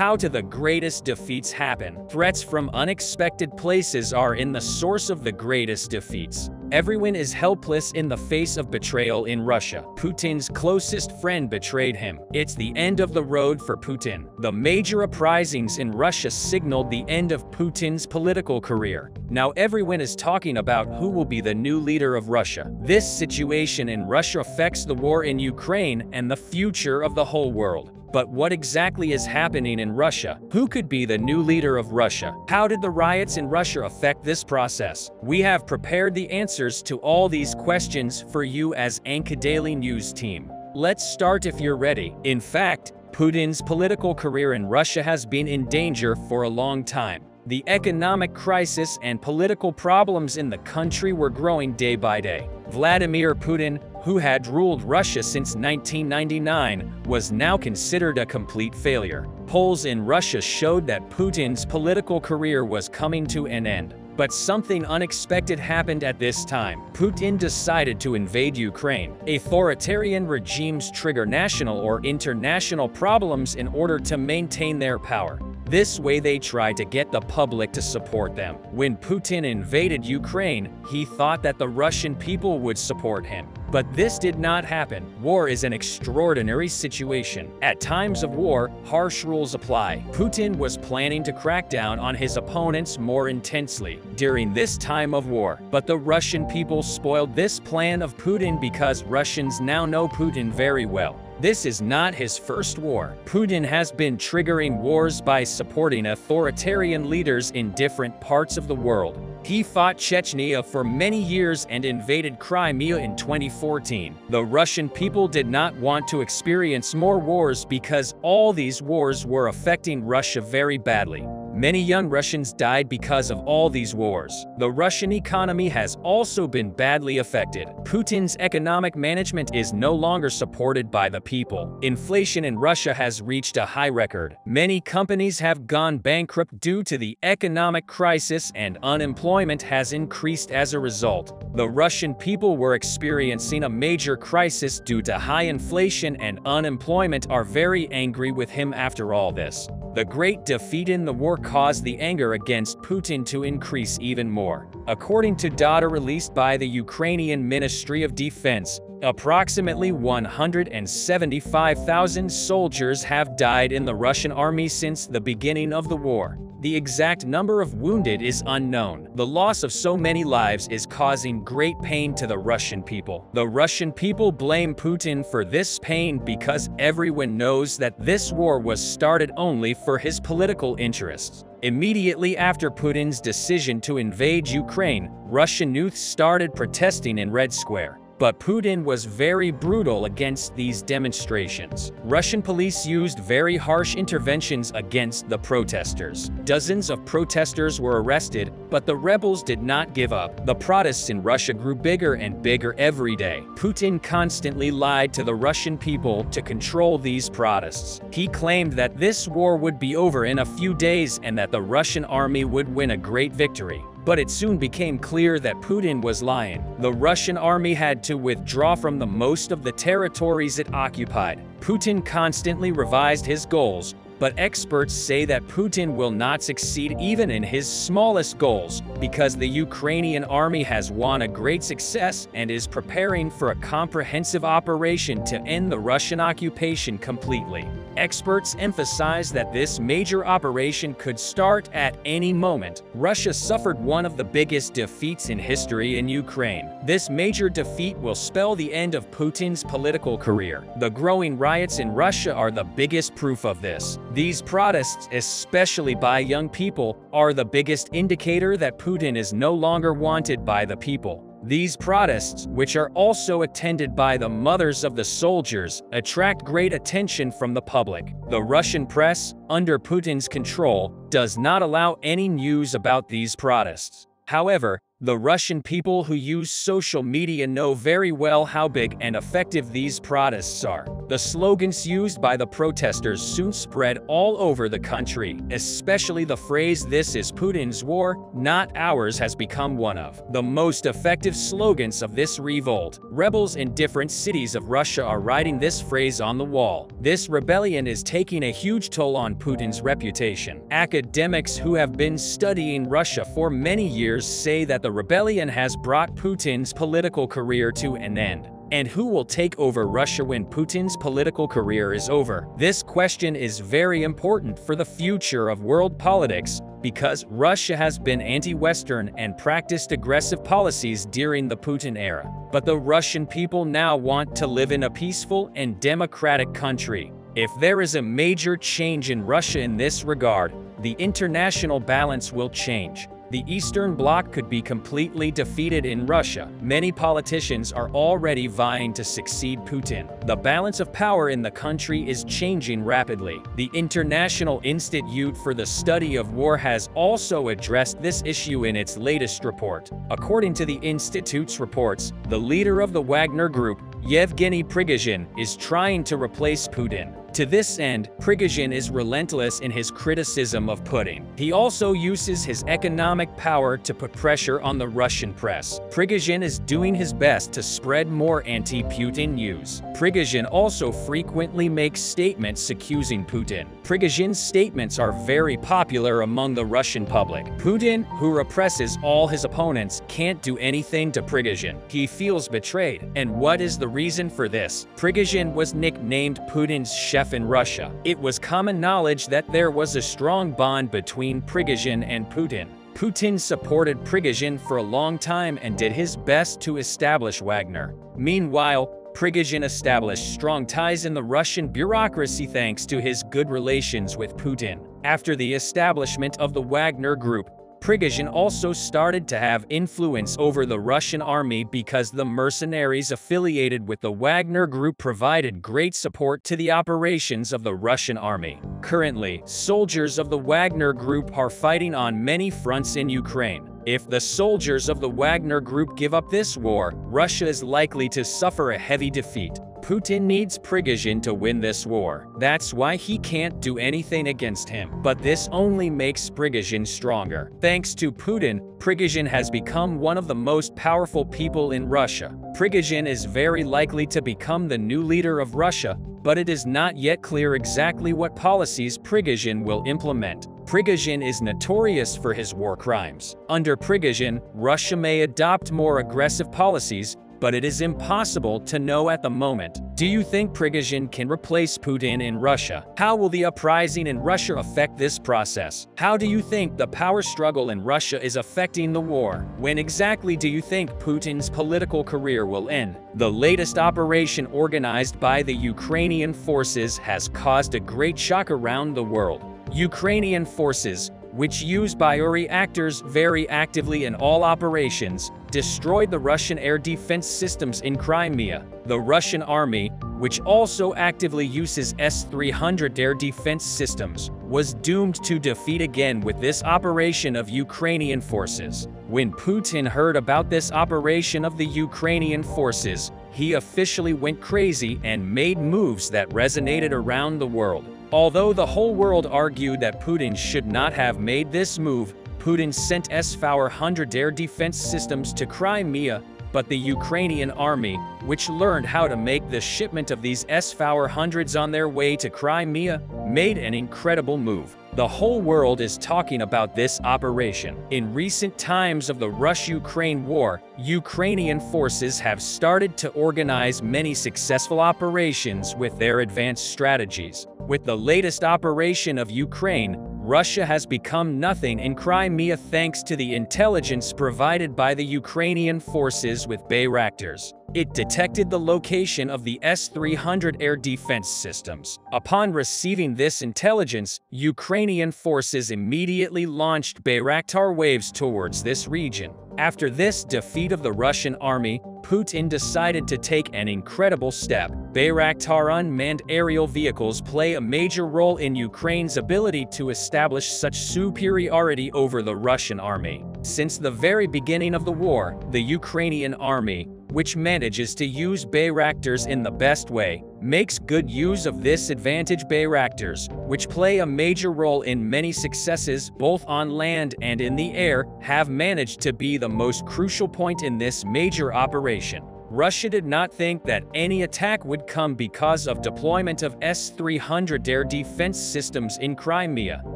How do the greatest defeats happen? Threats from unexpected places are in the source of the greatest defeats. Everyone is helpless in the face of betrayal in Russia. Putin's closest friend betrayed him. It's the end of the road for Putin. The major uprisings in Russia signaled the end of Putin's political career. Now everyone is talking about who will be the new leader of Russia. This situation in Russia affects the war in Ukraine and the future of the whole world. But what exactly is happening in Russia? Who could be the new leader of Russia? How did the riots in Russia affect this process? We have prepared the answers to all these questions for you as Anka Daily News team. Let's start if you're ready. In fact, Putin's political career in Russia has been in danger for a long time. The economic crisis and political problems in the country were growing day by day. Vladimir Putin, who had ruled Russia since 1999, was now considered a complete failure. Polls in Russia showed that Putin's political career was coming to an end. But something unexpected happened at this time. Putin decided to invade Ukraine. Authoritarian regimes trigger national or international problems in order to maintain their power. This way they try to get the public to support them. When Putin invaded Ukraine, he thought that the Russian people would support him. But this did not happen. War is an extraordinary situation. At times of war, harsh rules apply. Putin was planning to crack down on his opponents more intensely during this time of war. But the Russian people spoiled this plan of Putin because Russians now know Putin very well. This is not his first war. Putin has been triggering wars by supporting authoritarian leaders in different parts of the world. He fought Chechnya for many years and invaded Crimea in 2014. The Russian people did not want to experience more wars because all these wars were affecting Russia very badly. Many young Russians died because of all these wars. The Russian economy has also been badly affected. Putin's economic management is no longer supported by the people. Inflation in Russia has reached a high record. Many companies have gone bankrupt due to the economic crisis, and unemployment has increased as a result. The Russian people were experiencing a major crisis due to high inflation, and unemployment are very angry with him after all this. The great defeat in the war caused the anger against Putin to increase even more. According to data released by the Ukrainian Ministry of Defense, approximately 175,000 soldiers have died in the Russian army since the beginning of the war. The exact number of wounded is unknown. The loss of so many lives is causing great pain to the Russian people. The Russian people blame Putin for this pain because everyone knows that this war was started only for his political interests. Immediately after Putin's decision to invade Ukraine, Russian youth started protesting in Red Square. But Putin was very brutal against these demonstrations. Russian police used very harsh interventions against the protesters. Dozens of protesters were arrested, but the rebels did not give up. The protests in Russia grew bigger and bigger every day. Putin constantly lied to the Russian people to control these protests. He claimed that this war would be over in a few days and that the Russian army would win a great victory. But it soon became clear that Putin was lying. The Russian army had to withdraw from most of the territories it occupied. Putin constantly revised his goals, but experts say that Putin will not succeed even in his smallest goals because the Ukrainian army has won a great success and is preparing for a comprehensive operation to end the Russian occupation completely. Experts emphasize that this major operation could start at any moment. Russia suffered one of the biggest defeats in history in Ukraine. This major defeat will spell the end of Putin's political career. The growing riots in Russia are the biggest proof of this. These protests, especially by young people, are the biggest indicator that Putin is no longer wanted by the people. These protests, which are also attended by the mothers of the soldiers, attract great attention from the public. The Russian press, under Putin's control, does not allow any news about these protests. However, The Russian people who use social media know very well how big and effective these protests are. The slogans used by the protesters soon spread all over the country, especially the phrase "This is Putin's war, not ours" has become one of the most effective slogans of this revolt. Rebels in different cities of Russia are writing this phrase on the wall. This rebellion is taking a huge toll on Putin's reputation. Academics who have been studying Russia for many years say that the rebellion has brought Putin's political career to an end. And who will take over Russia when Putin's political career is over? This question is very important for the future of world politics, because Russia has been anti-Western and practiced aggressive policies during the Putin era. But the Russian people now want to live in a peaceful and democratic country. If there is a major change in Russia in this regard, the international balance will change. The Eastern Bloc could be completely defeated in Russia. Many politicians are already vying to succeed Putin. The balance of power in the country is changing rapidly. The International Institute for the Study of War has also addressed this issue in its latest report. According to the Institute's reports, the leader of the Wagner Group, Yevgeny Prigozhin, is trying to replace Putin. To this end, Prigozhin is relentless in his criticism of Putin. He also uses his economic power to put pressure on the Russian press. Prigozhin is doing his best to spread more anti-Putin news. Prigozhin also frequently makes statements accusing Putin. Prigozhin's statements are very popular among the Russian public. Putin, who represses all his opponents, can't do anything to Prigozhin. He feels betrayed. And what is the reason for this? Prigozhin was nicknamed Putin's chef in Russia. It was common knowledge that there was a strong bond between Prigozhin and Putin. Putin supported Prigozhin for a long time and did his best to establish Wagner. Meanwhile, Prigozhin established strong ties in the Russian bureaucracy thanks to his good relations with Putin. After the establishment of the Wagner Group, Prigozhin also started to have influence over the Russian army because the mercenaries affiliated with the Wagner Group provided great support to the operations of the Russian army. Currently, soldiers of the Wagner Group are fighting on many fronts in Ukraine. If the soldiers of the Wagner Group give up this war, Russia is likely to suffer a heavy defeat. Putin needs Prigozhin to win this war. That's why he can't do anything against him. But this only makes Prigozhin stronger. Thanks to Putin, Prigozhin has become one of the most powerful people in Russia. Prigozhin is very likely to become the new leader of Russia, but it is not yet clear exactly what policies Prigozhin will implement. Prigozhin is notorious for his war crimes. Under Prigozhin, Russia may adopt more aggressive policies, but it is impossible to know at the moment. Do you think Prigozhin can replace Putin in Russia? How will the uprising in Russia affect this process? How do you think the power struggle in Russia is affecting the war? When exactly do you think Putin's political career will end? The latest operation organized by the Ukrainian forces has caused a great shock around the world. Ukrainian forces, which use bioreactors very actively in all operations, destroyed the Russian air defense systems in Crimea. The Russian army, which also actively uses S-300 air defense systems, was doomed to defeat again with this operation of Ukrainian forces. When Putin heard about this operation of the Ukrainian forces, he officially went crazy and made moves that resonated around the world. Although the whole world argued that Putin should not have made this move, Putin sent S-400 air defense systems to Crimea, but the Ukrainian army, which learned how to make the shipment of these S-400s on their way to Crimea, made an incredible move. The whole world is talking about this operation. In recent times of the Russia-Ukraine war, Ukrainian forces have started to organize many successful operations with their advanced strategies. With the latest operation of Ukraine, Russia has become nothing in Crimea thanks to the intelligence provided by the Ukrainian forces with Bayraktars. It detected the location of the S-300 air defense systems. Upon receiving this intelligence, Ukrainian forces immediately launched Bayraktar waves towards this region. After this defeat of the Russian army, Putin decided to take an incredible step. Bayraktar unmanned aerial vehicles play a major role in Ukraine's ability to establish such superiority over the Russian army. Since the very beginning of the war, the Ukrainian army, which manages to use Bayraktars in the best way, makes good use of this advantage. Bayraktars, which play a major role in many successes both on land and in the air, have managed to be the most crucial point in this major operation. Russia did not think that any attack would come because of deployment of S-300 air defense systems in Crimea.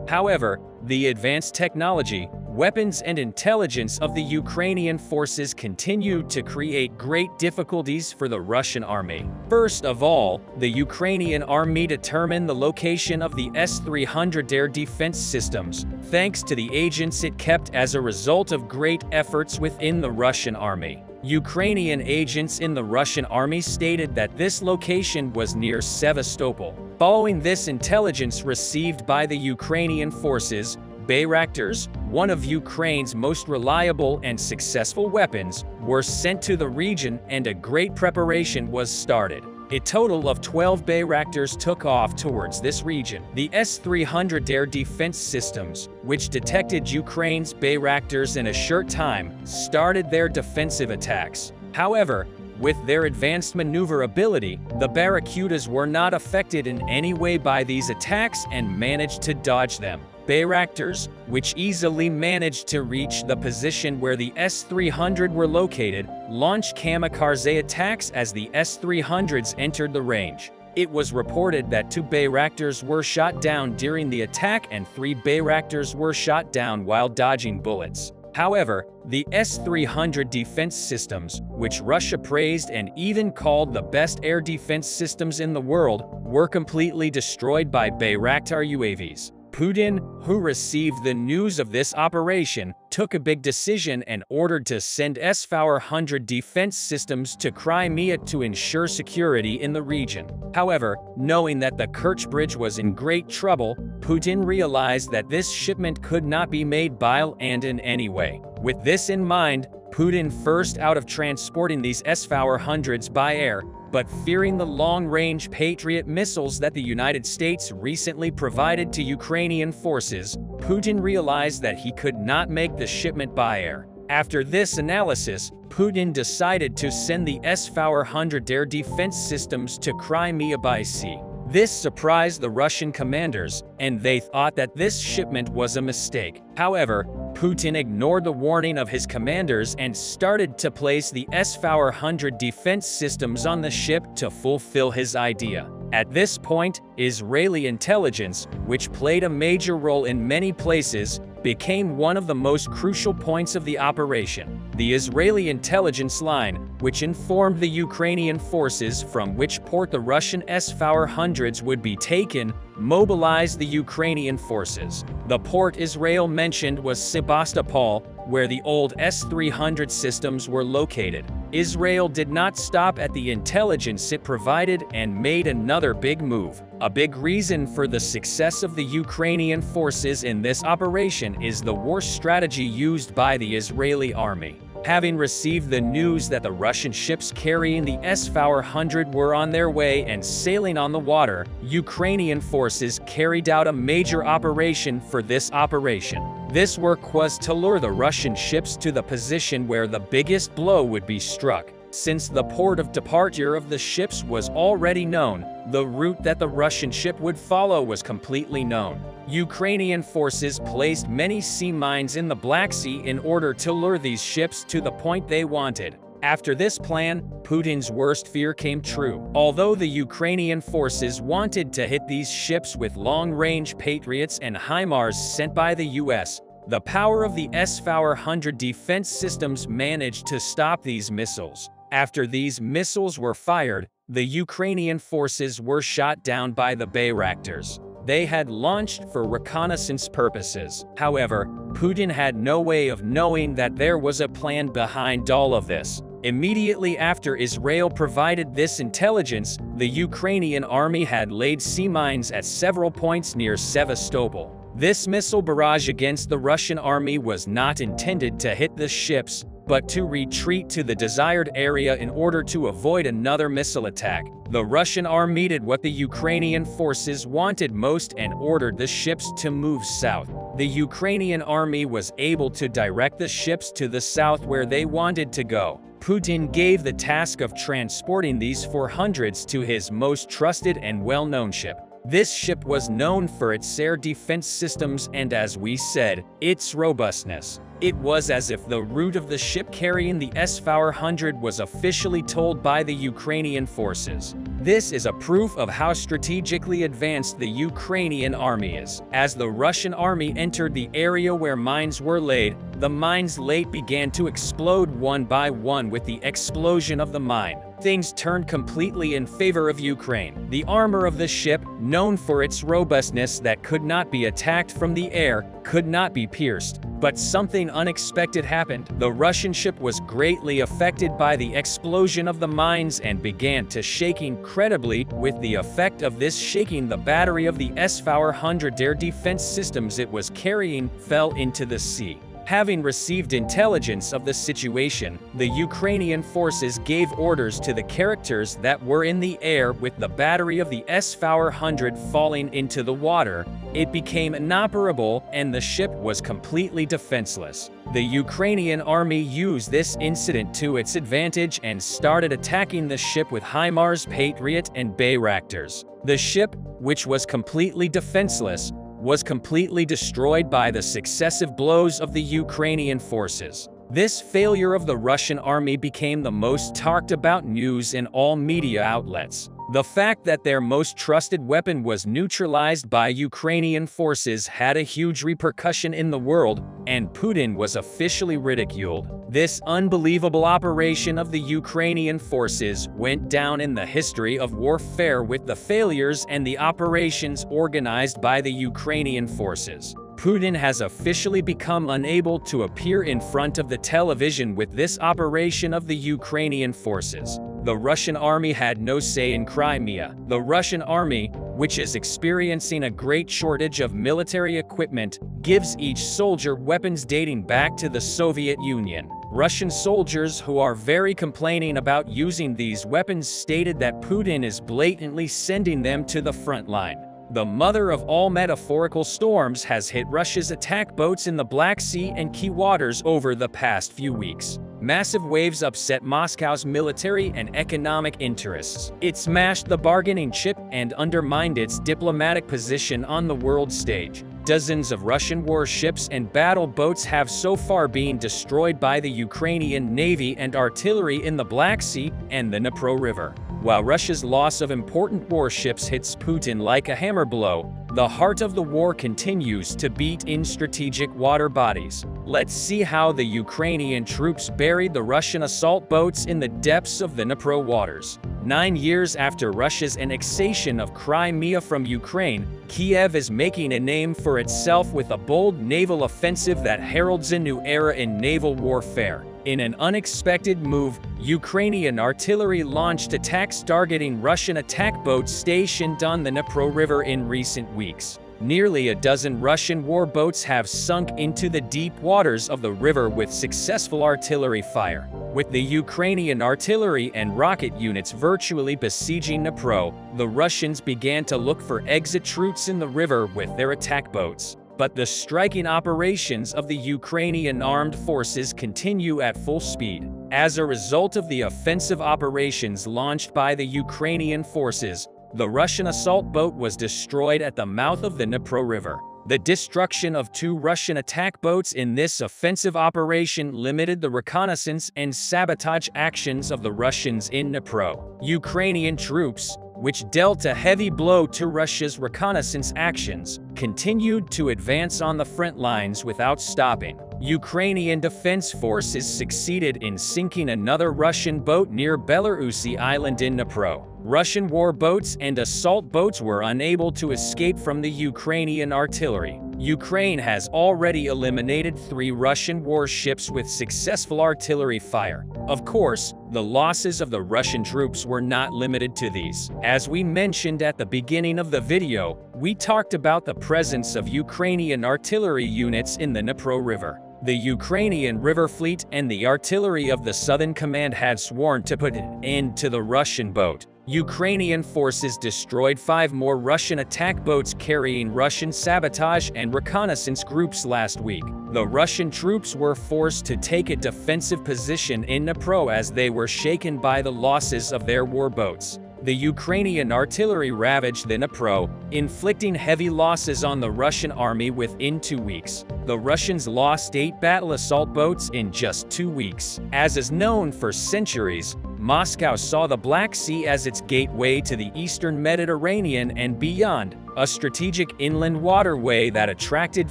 However, the advanced technology, weapons and intelligence of the Ukrainian forces continued to create great difficulties for the Russian army. First of all, the Ukrainian army determined the location of the S-300 air defense systems, thanks to the agents it kept as a result of great efforts within the Russian army. Ukrainian agents in the Russian army stated that this location was near Sevastopol. Following this intelligence received by the Ukrainian forces, Bayraktars, one of Ukraine's most reliable and successful weapons, were sent to the region and a great preparation was started. A total of 12 Bayraktars took off towards this region. The S-300 air defense systems, which detected Ukraine's Bayraktars in a short time, started their defensive attacks. However, with their advanced maneuverability, the Barracudas were not affected in any way by these attacks and managed to dodge them. Bayraktars, which easily managed to reach the position where the S-300 were located, launched kamikaze attacks as the S-300s entered the range. It was reported that 2 Bayraktars were shot down during the attack and 3 Bayraktars were shot down while dodging bullets. However, the S-300 defense systems, which Russia praised and even called the best air defense systems in the world, were completely destroyed by Bayraktar UAVs. Putin, who received the news of this operation, took a big decision and ordered to send S-400 defense systems to Crimea to ensure security in the region. However, knowing that the Kerch Bridge was in great trouble, Putin realized that this shipment could not be made by land in any way. With this in mind, Putin first out of transporting these S-400s by air, but fearing the long-range Patriot missiles that the United States recently provided to Ukrainian forces, Putin realized that he could not make the shipment by air. After this analysis, Putin decided to send the S-400 air defense systems to Crimea by sea. This surprised the Russian commanders, and they thought that this shipment was a mistake. However, Putin ignored the warning of his commanders and started to place the S-400 defense systems on the ship to fulfill his idea. At this point, Israeli intelligence, which played a major role in many places, became one of the most crucial points of the operation. The Israeli intelligence line, which informed the Ukrainian forces from which port the Russian S-400s would be taken, mobilized the Ukrainian forces. The port Israel mentioned was Sebastopol, where the old S-300 systems were located. Israel did not stop at the intelligence it provided and made another big move. A big reason for the success of the Ukrainian forces in this operation is the war strategy used by the Israeli army. Having received the news that the Russian ships carrying the S-400 were on their way and sailing on the water, Ukrainian forces carried out a major operation for this operation. This work was to lure the Russian ships to the position where the biggest blow would be struck. Since the port of departure of the ships was already known, the route that the Russian ship would follow was completely known. Ukrainian forces placed many sea mines in the Black Sea in order to lure these ships to the point they wanted. After this plan, Putin's worst fear came true. Although the Ukrainian forces wanted to hit these ships with long-range Patriots and HIMARS sent by the US, the power of the S-400 defense systems managed to stop these missiles. After these missiles were fired, the Ukrainian forces were shot down by the Bayraktars. They had launched for reconnaissance purposes. However, Putin had no way of knowing that there was a plan behind all of this. Immediately after Israel provided this intelligence, the Ukrainian army had laid sea mines at several points near Sevastopol. This missile barrage against the Russian army was not intended to hit the ships, but to retreat to the desired area in order to avoid another missile attack. The Russian army did what the Ukrainian forces wanted most and ordered the ships to move south. the Ukrainian army was able to direct the ships to the south where they wanted to go. Putin gave the task of transporting these 400s to his most trusted and well-known ship. This ship was known for its air defense systems and, as we said, its robustness. It was as if the route of the ship carrying the S-400 was officially told by the Ukrainian forces. This is a proof of how strategically advanced the Ukrainian army is. As the Russian army entered the area where mines were laid, the mines began to explode one by one. With the explosion of the mine, things turned completely in favor of Ukraine. The armor of the ship, known for its robustness that could not be attacked from the air, could not be pierced. But something unexpected happened. The Russian ship was greatly affected by the explosion of the mines and began to shake incredibly. With the effect of this shaking, the battery of the S-400 air defense systems it was carrying fell into the sea. Having received intelligence of the situation, the Ukrainian forces gave orders to the characters that were in the air. With the battery of the S-400 falling into the water, it became inoperable and the ship was completely defenseless. The Ukrainian army used this incident to its advantage and started attacking the ship with HIMARS, Patriot, and Bayraktars. The ship, which was completely defenseless, was completely destroyed by the successive blows of the Ukrainian forces. This failure of the Russian army became the most talked about news in all media outlets. The fact that their most trusted weapon was neutralized by Ukrainian forces had a huge repercussion in the world, and Putin was officially ridiculed. This unbelievable operation of the Ukrainian forces went down in the history of warfare with the failures and the operations organized by the Ukrainian forces. Putin has officially become unable to appear in front of the television with this operation of the Ukrainian forces. The Russian army had no say in Crimea. The Russian army, which is experiencing a great shortage of military equipment, gives each soldier weapons dating back to the Soviet Union. Russian soldiers who are very complaining about using these weapons stated that Putin is blatantly sending them to the front line. The mother of all metaphorical storms has hit Russia's attack boats in the Black Sea and key waters over the past few weeks. Massive waves upset Moscow's military and economic interests. It smashed the bargaining chip and undermined its diplomatic position on the world stage. Dozens of Russian warships and battle boats have so far been destroyed by the Ukrainian Navy and artillery in the Black Sea and the Dnipro River. While Russia's loss of important warships hits Putin like a hammer blow, the heart of the war continues to beat in strategic water bodies. Let's see how the Ukrainian troops buried the Russian assault boats in the depths of the Dnipro waters. 9 years after Russia's annexation of Crimea from Ukraine, Kiev is making a name for itself with a bold naval offensive that heralds a new era in naval warfare. In an unexpected move, Ukrainian artillery launched attacks targeting Russian attack boats stationed on the Dnipro River in recent weeks. Nearly a dozen Russian warboats have sunk into the deep waters of the river with successful artillery fire. With the Ukrainian artillery and rocket units virtually besieging Dnipro, the Russians began to look for exit routes in the river with their attack boats. But the striking operations of the Ukrainian armed forces continue at full speed. As a result of the offensive operations launched by the Ukrainian forces, the Russian assault boat was destroyed at the mouth of the Dnipro River. The destruction of 2 Russian attack boats in this offensive operation limited the reconnaissance and sabotage actions of the Russians in Dnipro. Ukrainian troops, which dealt a heavy blow to Russia's reconnaissance actions, continued to advance on the front lines without stopping. Ukrainian defense forces succeeded in sinking another Russian boat near Belarusi Island in Dnipro. Russian warboats and assault boats were unable to escape from the Ukrainian artillery. Ukraine has already eliminated 3 Russian warships with successful artillery fire. Of course, the losses of the Russian troops were not limited to these. As we mentioned at the beginning of the video, we talked about the presence of Ukrainian artillery units in the Dnipro River. The Ukrainian River Fleet and the artillery of the Southern Command had sworn to put an end to the Russian boat. Ukrainian forces destroyed 5 more Russian attack boats carrying Russian sabotage and reconnaissance groups last week. The Russian troops were forced to take a defensive position in Dnipro as they were shaken by the losses of their warboats. The Ukrainian artillery ravaged the Dnipro, inflicting heavy losses on the Russian army within 2 weeks. The Russians lost 8 battle assault boats in just 2 weeks. As is known for centuries, Moscow saw the Black Sea as its gateway to the eastern Mediterranean and beyond, a strategic inland waterway that attracted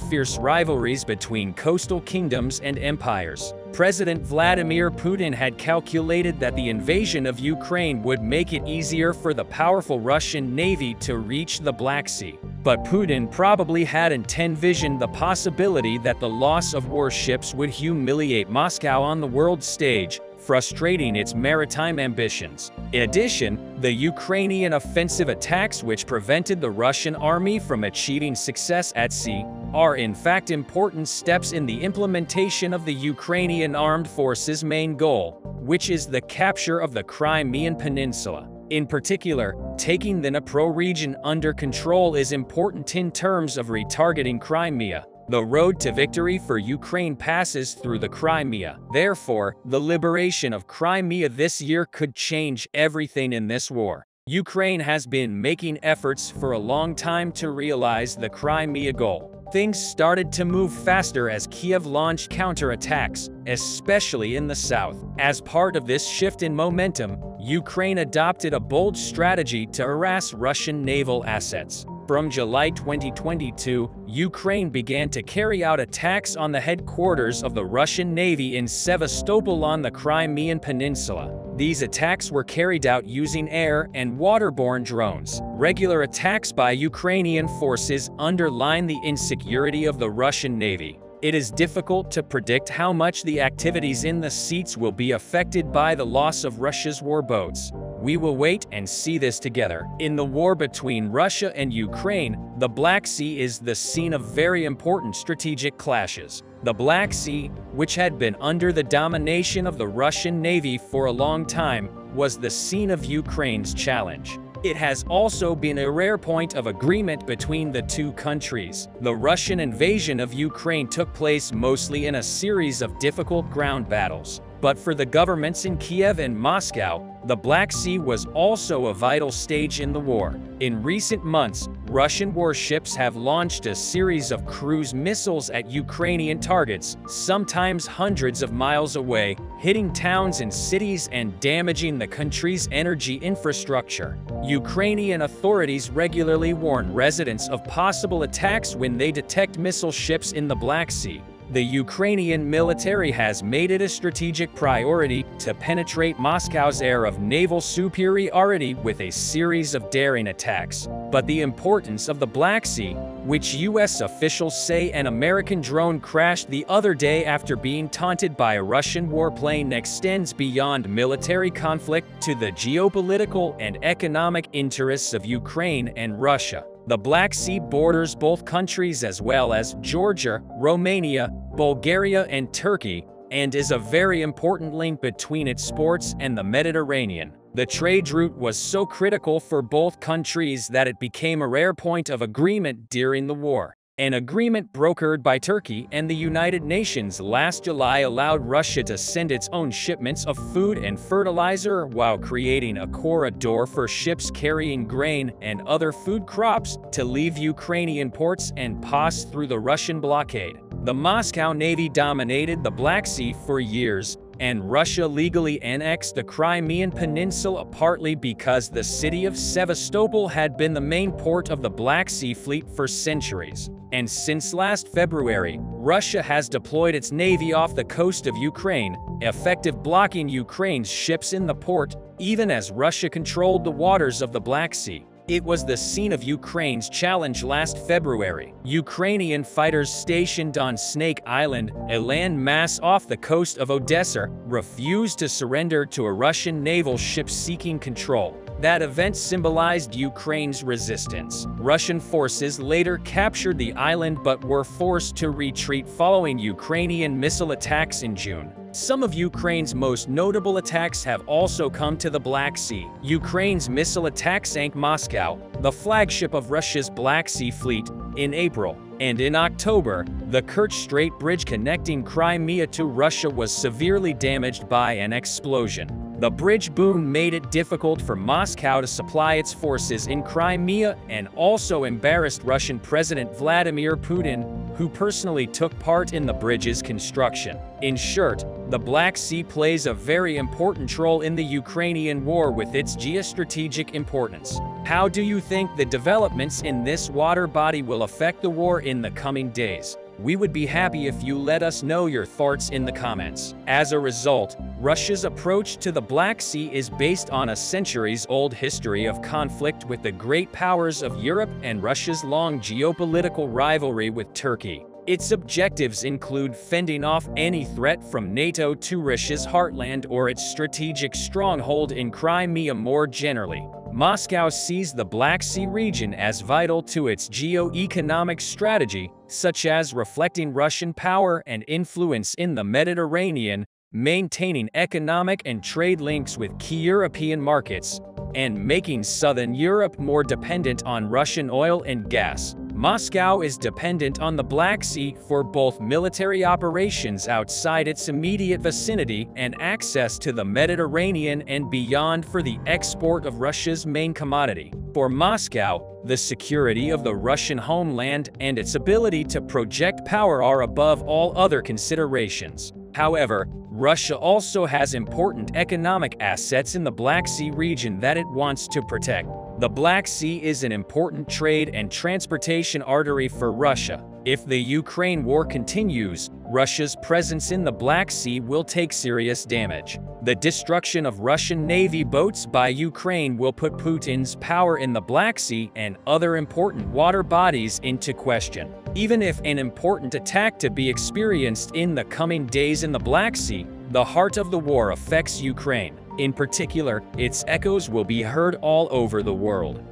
fierce rivalries between coastal kingdoms and empires. President Vladimir Putin had calculated that the invasion of Ukraine would make it easier for the powerful Russian Navy to reach the Black Sea. But Putin probably hadn't envisioned the possibility that the loss of warships would humiliate Moscow on the world stage, frustrating its maritime ambitions. In addition, the Ukrainian offensive attacks, which prevented the Russian army from achieving success at sea, are in fact important steps in the implementation of the Ukrainian armed forces' main goal, which is the capture of the Crimean Peninsula. In particular, taking the Dnipro region under control is important in terms of retargeting Crimea. The road to victory for Ukraine passes through the Crimea. Therefore, the liberation of Crimea this year could change everything in this war. Ukraine has been making efforts for a long time to realize the Crimea goal. Things started to move faster as Kiev launched counterattacks, especially in the south. As part of this shift in momentum, Ukraine adopted a bold strategy to harass Russian naval assets. From July 2022, Ukraine began to carry out attacks on the headquarters of the Russian Navy in Sevastopol on the Crimean Peninsula. These attacks were carried out using air and waterborne drones. Regular attacks by Ukrainian forces underline the insecurity of the Russian Navy. It is difficult to predict how much the activities in the seas will be affected by the loss of Russia's warboats. We will wait and see this together. In the war between Russia and Ukraine, the Black Sea is the scene of very important strategic clashes. The Black Sea, which had been under the domination of the Russian Navy for a long time, was the scene of Ukraine's challenge. It has also been a rare point of agreement between the two countries. The Russian invasion of Ukraine took place mostly in a series of difficult ground battles. But for the governments in Kiev and Moscow, the Black Sea was also a vital stage in the war. In recent months, Russian warships have launched a series of cruise missiles at Ukrainian targets, sometimes hundreds of miles away, hitting towns and cities and damaging the country's energy infrastructure. Ukrainian authorities regularly warn residents of possible attacks when they detect missile ships in the Black Sea. The Ukrainian military has made it a strategic priority to penetrate Moscow's air of naval superiority with a series of daring attacks. But the importance of the Black Sea, which U.S. officials say an American drone crashed the other day after being taunted by a Russian warplane, extends beyond military conflict to the geopolitical and economic interests of Ukraine and Russia. The Black Sea borders both countries as well as Georgia, Romania, Bulgaria, and Turkey, and is a very important link between its ports and the Mediterranean. The trade route was so critical for both countries that it became a rare point of agreement during the war. An agreement brokered by Turkey and the United Nations last July allowed Russia to send its own shipments of food and fertilizer while creating a corridor for ships carrying grain and other food crops to leave Ukrainian ports and pass through the Russian blockade. The Moscow Navy dominated the Black Sea for years, and Russia legally annexed the Crimean Peninsula partly because the city of Sevastopol had been the main port of the Black Sea Fleet for centuries. And since last February, Russia has deployed its navy off the coast of Ukraine, effectively blocking Ukraine's ships in the port, even as Russia controlled the waters of the Black Sea. It was the scene of Ukraine's challenge last February. Ukrainian fighters stationed on Snake Island, a land mass off the coast of Odessa, refused to surrender to a Russian naval ship seeking control. That event symbolized Ukraine's resistance. Russian forces later captured the island but were forced to retreat following Ukrainian missile attacks in June. Some of Ukraine's most notable attacks have also come to the Black Sea. Ukraine's missile attack sank Moscow, the flagship of Russia's Black Sea Fleet, in April. And in October, the Kerch Strait bridge connecting Crimea to Russia was severely damaged by an explosion. The bridge boom made it difficult for Moscow to supply its forces in Crimea and also embarrassed Russian President Vladimir Putin, who personally took part in the bridge's construction. In short, the Black Sea plays a very important role in the Ukrainian war with its geostrategic importance. How do you think the developments in this water body will affect the war in the coming days? We would be happy if you let us know your thoughts in the comments. As a result, Russia's approach to the Black Sea is based on a centuries-old history of conflict with the great powers of Europe and Russia's long geopolitical rivalry with Turkey. Its objectives include fending off any threat from NATO to Russia's heartland or its strategic stronghold in Crimea more generally. Moscow sees the Black Sea region as vital to its geo-economic strategy, such as reflecting Russian power and influence in the Mediterranean, maintaining economic and trade links with key European markets, and making southern Europe more dependent on Russian oil and gas. Moscow is dependent on the Black Sea for both military operations outside its immediate vicinity and access to the Mediterranean and beyond for the export of Russia's main commodity. For Moscow, the security of the Russian homeland and its ability to project power are above all other considerations. However, Russia also has important economic assets in the Black Sea region that it wants to protect. The Black Sea is an important trade and transportation artery for Russia. If the Ukraine war continues, Russia's presence in the Black Sea will take serious damage. The destruction of Russian Navy boats by Ukraine will put Putin's power in the Black Sea and other important water bodies into question. Even if an important attack to be experienced in the coming days in the Black Sea, the heart of the war affects Ukraine. In particular, its echoes will be heard all over the world.